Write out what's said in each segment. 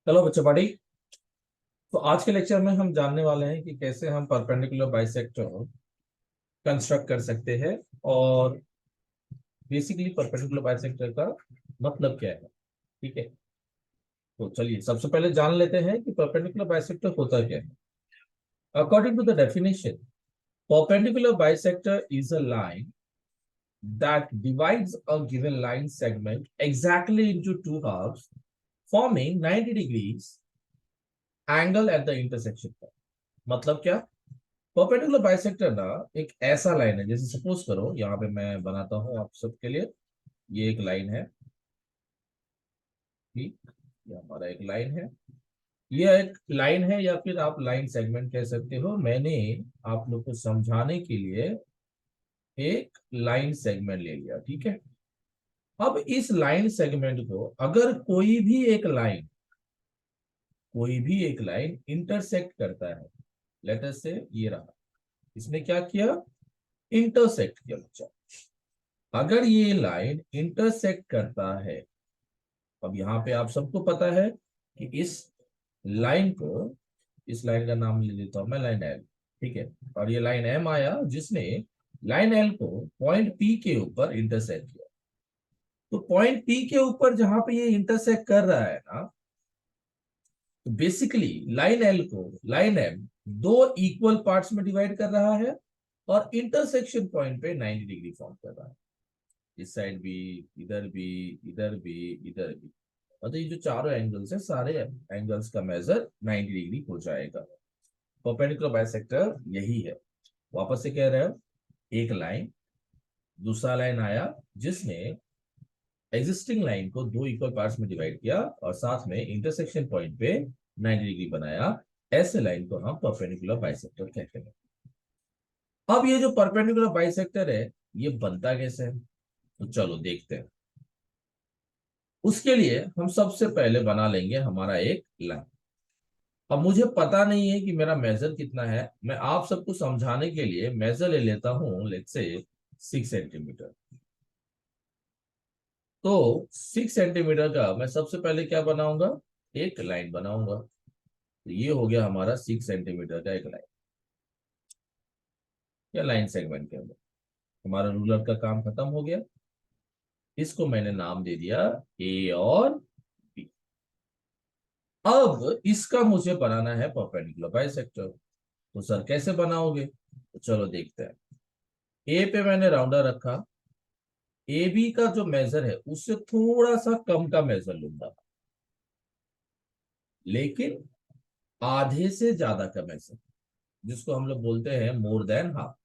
चलो बच्चों पार्टी। तो आज के लेक्चर में हम जानने वाले हैं कि कैसे हम परपेंडिकुलर बाइसेक्टर कंस्ट्रक्ट कर सकते हैं और बेसिकली परपेंडिकुलर बाइसेक्टर का मतलब क्या है। ठीक है, तो चलिए सबसे पहले जान लेते हैं कि परपेंडिकुलर बाइसेक्टर होता क्या है। According to the definition, perpendicular bisector is a line that divides a given line segment exactly into two halves, forming 90 degrees angle at the intersection point। मतलब क्या? परपेंडिकुलर बाइसेक्टर ना एक ऐसा लाइन है, जैसे सपोज करो यहाँ पे मैं बनाता हूँ आप सबके लिए। ये एक लाइन है, ठीक, ये हमारा एक लाइन है। ये एक लाइन है या फिर आप लाइन सेगमेंट कह सकते हो। मैंने आप लोग को समझाने के लिए एक लाइन सेगमेंट ले लिया, ठीक है। अब इस लाइन सेगमेंट को अगर कोई भी एक लाइन इंटरसेक्ट करता है, लेट अस से ये रहा, इसने क्या किया? इंटरसेक्ट किया बच्चा। अगर ये लाइन इंटरसेक्ट करता है, अब यहाँ पे आप सबको पता है कि लाइन को इस लाइन का नाम ले देता हूं मैं, लाइन एल, ठीक है। और ये लाइन एम आया जिसने लाइन एल को पॉइंट पी के ऊपर इंटरसेक्ट किया। तो पॉइंट पी के ऊपर जहां पे ये इंटरसेक्ट कर रहा है ना, तो बेसिकली लाइन एल को लाइन एम दो इक्वल पार्ट्स में डिवाइड कर रहा है और इंटरसेक्शन पॉइंट पे 90 डिग्री फॉर्म कर रहा है। इस साइड भी, इधर भी, इधर भी, इधर भी। मतलब ये जो चारों एंगल्स है, सारे एंगल्स का मेजर 90 डिग्री हो जाएगा। परपेंडिकुलर बाइसेक्टर यही है। वापस से कह रहे हो, एक लाइन, दूसरा लाइन आया जिसने एग्जिस्टिंग लाइन को दो इक्वल पार्ट्स में डिवाइड किया और साथ में इंटरसेक्शन पॉइंट पे 90 डिग्री बनाया। ऐसे लाइन को हम परपेंडिकुलर बाइसेक्टर कहते हैं। अब ये जो परपेंडिकुलर बाइसेक्टर है, ये बनता कैसे है? तो चलो देखते हैं। उसके लिए हम सबसे पहले बना लेंगे हमारा एक लाइन। अब मुझे पता नहीं है कि मेरा मेजर कितना है, मैं आप सबको समझाने के लिए मेजर ले लेता हूं, लेट्स से 6 सेंटीमीटर। तो 6 सेंटीमीटर का मैं सबसे पहले क्या बनाऊंगा? एक लाइन बनाऊंगा। तो ये हो गया हमारा 6 सेंटीमीटर का एक लाइन, या लाइन सेगमेंट के अंदर हमारा रूलर का काम खत्म हो गया। इसको मैंने नाम दे दिया ए और बी। अब इसका मुझे बनाना है परपेंडिकुलर बाइसेक्टर। तो सर कैसे बनाओगे? तो चलो देखते हैं। ए पे मैंने राउंडर रखा। ए बी का जो मेजर है उससे थोड़ा सा कम का मेजर लूंगा, लेकिन आधे से ज्यादा का मेजर, जिसको हम लोग बोलते हैं more than half.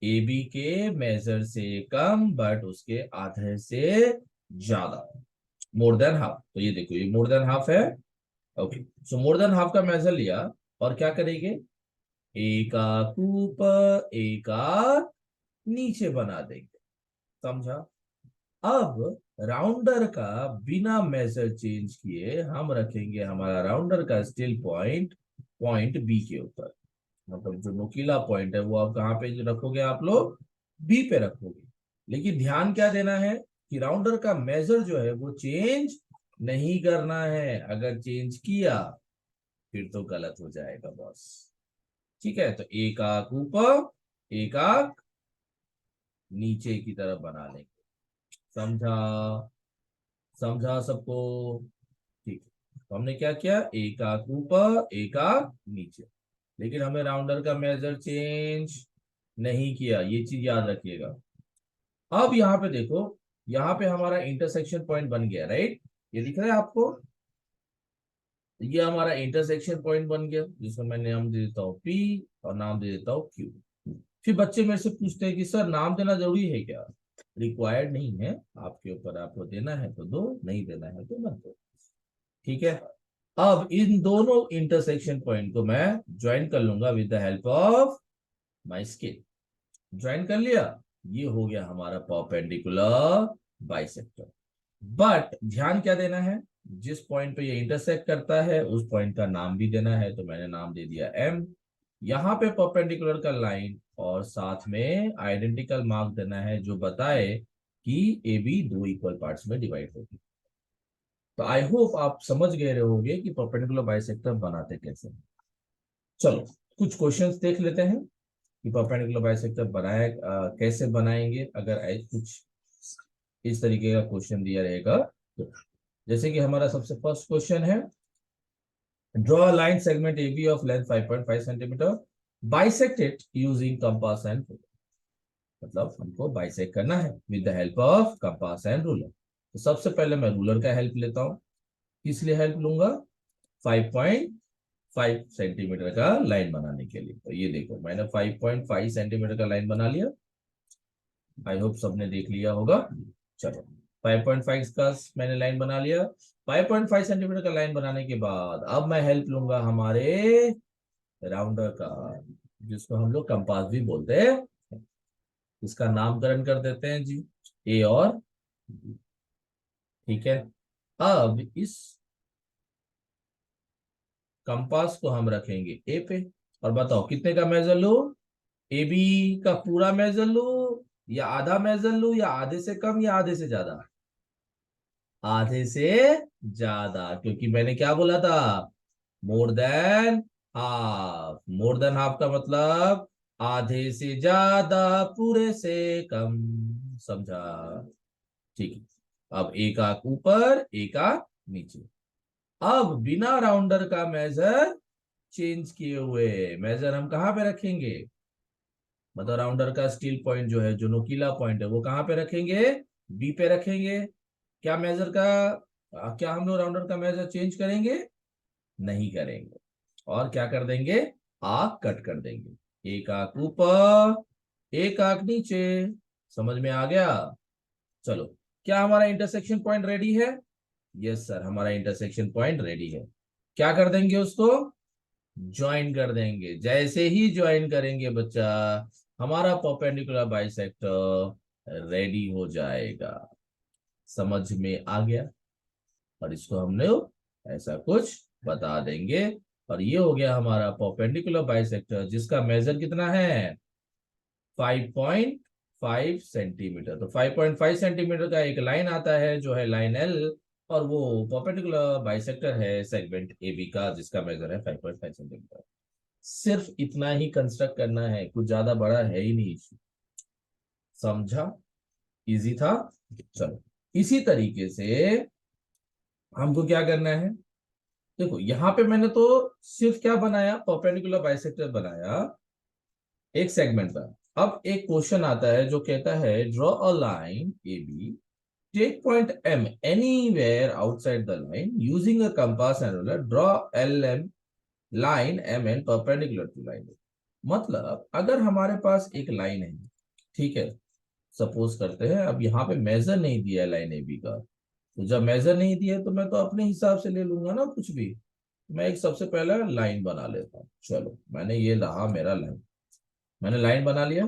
A B के मेजर से कम बट उसके आधे से ज्यादा, मोर देन हाफ। तो ये देखो, ये मोर देन हाफ है। ओके, सो मोर देन हाफ का मेजर लिया और क्या करेंगे? एक आंख ऊपर एक आंख नीचे बना देंगे। समझा? अब राउंडर का बिना मेजर चेंज किए हम रखेंगे हमारा राउंडर का स्टिल पॉइंट पॉइंट बी के ऊपर। मतलब जो नुकीला पॉइंट है वो आप कहाँ पे रखोगे? आप लोग बी पे रखोगे। लेकिन ध्यान क्या देना है कि राउंडर का मेजर जो है वो चेंज नहीं करना है। अगर चेंज किया फिर तो गलत हो जाएगा बॉस। ठीक है, तो एक आंख ऊपर एक आंख नीचे की तरफ बना लेंगे। समझा? समझा सबको? ठीक है, तो हमने क्या किया? एक आंख ऊपर एक आंख नीचे, लेकिन हमें राउंडर का मेजर चेंज नहीं किया, ये चीज याद रखिएगा। अब यहाँ पे देखो, यहाँ पे हमारा इंटरसेक्शन पॉइंट बन गया, राइट? ये दिख रहा है आपको? ये हमारा इंटरसेक्शन पॉइंट बन गया, जिसको मैं नाम दे देता हूँ पी और नाम दे देता हूँ क्यू। फिर बच्चे मेरे से पूछते हैं कि सर नाम देना जरूरी है क्या? रिक्वायर्ड नहीं है, आपके ऊपर, आपको देना है तो दो, नहीं देना है तो मत दो। ठीक है। अब इन दोनों इंटरसेक्शन पॉइंट को मैं ज्वाइन कर लूंगा with the help of my scale. Join कर लिया, ये हो गया हमारा परपेंडिकुलर बाइसेक्टर। बट ध्यान क्या देना है? जिस पॉइंट पे ये इंटरसेक्ट करता है उस पॉइंट का नाम भी देना है, तो मैंने नाम दे दिया एम। यहाँ पे परपेंडिकुलर का लाइन और साथ में आइडेंटिकल मार्क देना है जो बताए कि ए बी दो इक्वल पार्ट्स में डिवाइड होगी। तो आई होप आप समझ गए रहोगे कि परपेंडिकुलर बाइसेक्टर बनाते कैसे हैं। चलो कुछ क्वेश्चंस देख लेते हैं कि परपेंडिकुलर बाइसेक्टर बनाए कैसे बनाएंगे अगर कुछ इस तरीके का क्वेश्चन दिया रहेगा तो। जैसे कि हमारा सबसे फर्स्ट क्वेश्चन है, draw a line segment A B of length 5.5 centimetre, bisect it using compass and, मतलब हमको बाइसेक्ट करना है with the help of compass and ruler. तो सबसे पहले मैं रूलर का हेल्प लेता हूँ। किस लिए हेल्प लूंगा? 5.5 सेंटीमीटर का लाइन बनाने के लिए। तो ये देखो मैंने 5.5 सेंटीमीटर का लाइन बना लिया। आई होप सबने देख लिया होगा। चलो 5.5 का मैंने लाइन बना लिया। 5.5 सेंटीमीटर का लाइन बनाने के बाद अब मैं हेल्प लूंगा हमारे राउंडर का, जिसको हम लोग कंपास भी बोलते हैं। इसका नामकरण कर देते हैं जी, ए और B। ठीक है, अब इस कंपास को हम रखेंगे ए पे। और बताओ कितने का मेजर लो? ए बी का पूरा मेजर लो या आधा मेजर लो या आधे से कम या आधे से ज्यादा? आधे से ज्यादा, क्योंकि मैंने क्या बोला था? मोर देन हाफ। मोर देन हाफ का मतलब आधे से ज्यादा, पूरे से कम। समझा? ठीक है, अब एक आंख ऊपर एक आंख नीचे। अब बिना राउंडर का मेजर चेंज किए हुए मेजर हम कहाँ पे रखेंगे? मतलब राउंडर का स्टील पॉइंट जो है, जो नुकीला पॉइंट है, वो कहाँ पे रखेंगे? बी पे रखेंगे। क्या मेजर का क्या हम लोग राउंडर का मेजर चेंज करेंगे? नहीं करेंगे। और क्या कर देंगे? आंख कट कर देंगे। एक आंख ऊपर एक आंख नीचे। समझ में आ गया? चलो, क्या हमारा इंटरसेक्शन पॉइंट रेडी है? यस सर, हमारा इंटरसेक्शन पॉइंट रेडी है। क्या कर देंगे उसको? ज्वाइन कर देंगे। जैसे ही ज्वाइन करेंगे बच्चा, हमारा परपेंडिकुलर बाइसेक्टर रेडी हो जाएगा। समझ में आ गया? और इसको हम लोग ऐसा कुछ बता देंगे। और ये हो गया हमारा परपेंडिकुलर बाइसेक्टर, जिसका मेजर कितना है? 5.5 सेंटीमीटर। तो 5.5 सेंटीमीटर का एक लाइन आता है जो है लाइन एल, और वो परपेंडिकुलर बाइसेक्टर है सेगमेंट ए बी का, जिसका मेजर है 5.5 सेंटीमीटर। सिर्फ इतना ही कंस्ट्रक्ट करना है, कुछ ज्यादा बड़ा है ही नहीं। समझा? इजी था। चलो, इसी तरीके से हमको क्या करना है? देखो यहाँ पे मैंने तो सिर्फ क्या बनाया? परपेंडिकुलर बाइसेक्टर बनाया एक सेगमेंट का। अब एक क्वेश्चन आता है जो कहता है, draw a line A B, take point M anywhere outside the line using a compass and ruler, draw L M line M N perpendicular to line. मतलब अगर हमारे पास एक लाइन है, ठीक है, सपोज करते हैं, अब यहाँ पे मेजर नहीं दिया है लाइन ए बी का। तो जब मेजर नहीं दिया तो मैं तो अपने हिसाब से ले लूंगा ना कुछ भी। मैं एक सबसे पहले लाइन बना लेता हूँ। चलो मैंने ये रहा मेरा लाइन, मैंने लाइन बना लिया।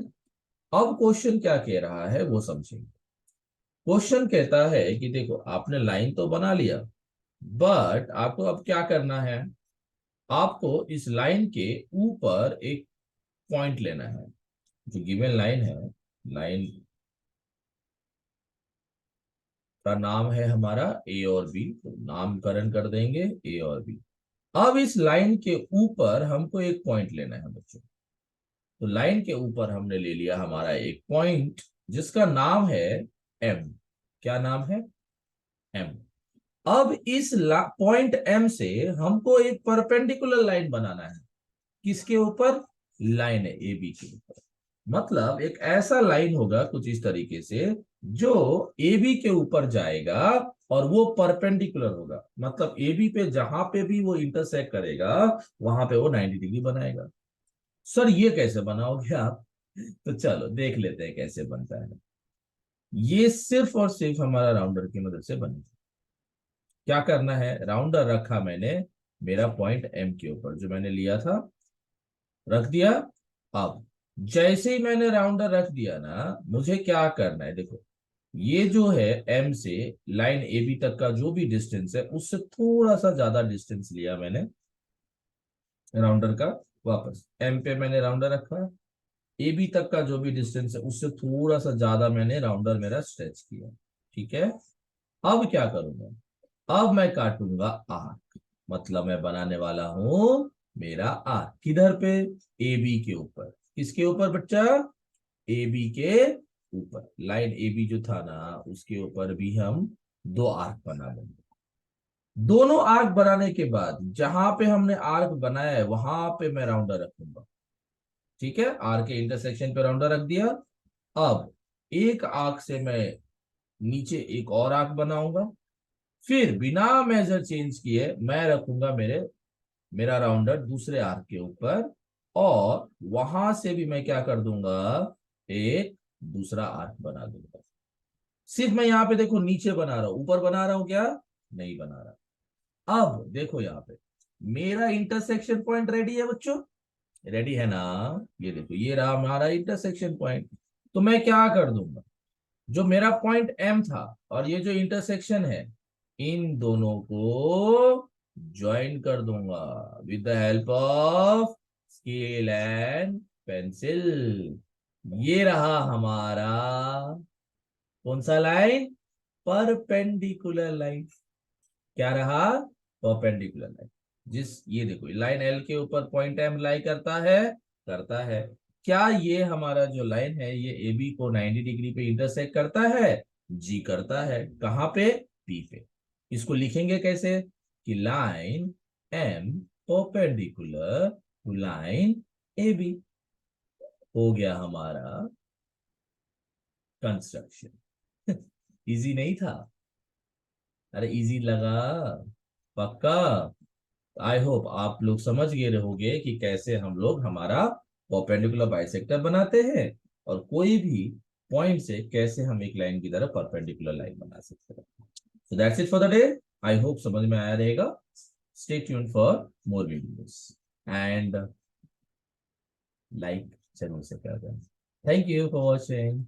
अब क्वेश्चन क्या कह रहा है वो समझेंगे। क्वेश्चन कहता है कि देखो आपने लाइन तो बना लिया, बट आपको अब क्या करना है? आपको इस लाइन के ऊपर एक पॉइंट लेना है। जो गिवन लाइन है, लाइन का नाम है हमारा ए और बी, तो नामकरण कर देंगे ए और बी। अब इस लाइन के ऊपर हमको एक पॉइंट लेना है बच्चों। तो लाइन के ऊपर हमने ले लिया हमारा एक पॉइंट, जिसका नाम है एम। क्या नाम है? एम। अब इस पॉइंट एम से हमको एक परपेंडिकुलर लाइन बनाना है। किसके ऊपर? लाइन है ए बी के ऊपर। मतलब एक ऐसा लाइन होगा कुछ इस तरीके से, जो ए बी के ऊपर जाएगा और वो परपेंडिकुलर होगा। मतलब ए बी पे जहां पे भी वो इंटरसेक्ट करेगा, वहां पे वो 90 डिग्री बनाएगा। सर ये कैसे बनाओगे आप? तो चलो देख लेते हैं कैसे बनता है। ये सिर्फ और सिर्फ हमारा राउंडर की मदद से बनेगा। क्या करना है? राउंडर रखा मैंने मेरा पॉइंट एम के ऊपर, जो मैंने लिया था, रख दिया। अब जैसे ही मैंने राउंडर रख दिया ना, मुझे क्या करना है? देखो ये जो है एम से लाइन ए बी तक का जो भी डिस्टेंस है, उससे थोड़ा सा ज्यादा डिस्टेंस लिया मैंने राउंडर का। वापस एम पे मैंने राउंडर रखा, ए बी तक का जो भी डिस्टेंस है उससे थोड़ा सा ज्यादा मैंने राउंडर मेरा स्ट्रेच किया। ठीक है, अब क्या करूंगा? अब मैं काटूंगा आर्क, मतलब मैं बनाने वाला हूं मेरा आर्क किधर पे, ए बी के ऊपर। किसके ऊपर बच्चा, ए बी के ऊपर। लाइन ए बी जो था ना उसके ऊपर भी हम दो आर्क बना लेंगे। दोनों आर्क बनाने के बाद जहां पे हमने आर्क बनाया है वहां पे मैं राउंडर रखूंगा। ठीक है, आर्क के इंटरसेक्शन पे राउंडर रख दिया। अब एक आर्क से मैं नीचे एक और आर्क बनाऊंगा, फिर बिना मेजर चेंज किए मैं रखूंगा मेरा राउंडर दूसरे आर्क के ऊपर, और वहां से भी मैं क्या कर दूंगा, एक दूसरा आर्क बना दूंगा। सिर्फ मैं यहाँ पे देखो नीचे बना रहा हूं, ऊपर बना रहा हूं क्या, नहीं बना रहा। अब देखो यहाँ पे मेरा इंटरसेक्शन पॉइंट रेडी है बच्चों, रेडी है ना। ये देखो ये रहा हमारा इंटरसेक्शन पॉइंट। तो मैं क्या कर दूंगा, जो मेरा पॉइंट एम था और ये जो इंटरसेक्शन है, इन दोनों को ज्वाइन कर दूंगा with the help of scale and pencil. ये रहा हमारा कौन सा लाइन, परपेंडिकुलर लाइन। क्या रहा, परपेंडिकुलर लाइन। ये देखो लाइन एल के ऊपर पॉइंट एम लाई करता है, करता है। क्या ये हमारा जो लाइन है ये ए बी को 90 डिग्री पे इंटरसेक्ट करता है, जी करता है। कहां पे, पी पे। इसको लिखेंगे कैसे, कि line M perpendicular to line A B. हो गया हमारा कंस्ट्रक्शन। इजी नहीं था, अरे इजी लगा पक्का। आई होप आप लोग समझ गए रहोगे कि कैसे हम लोग हमारा परपेंडिकुलर बाइसेक्टर बनाते हैं, और कोई भी पॉइंट से कैसे हम एक लाइन की तरफ परपेंडिकुलर लाइन बना सकते हैं। So that's it for the day. I hope समझ में आया रहेगा। Stay tuned for more videos and like जरूर से कर दें। Thank you for watching.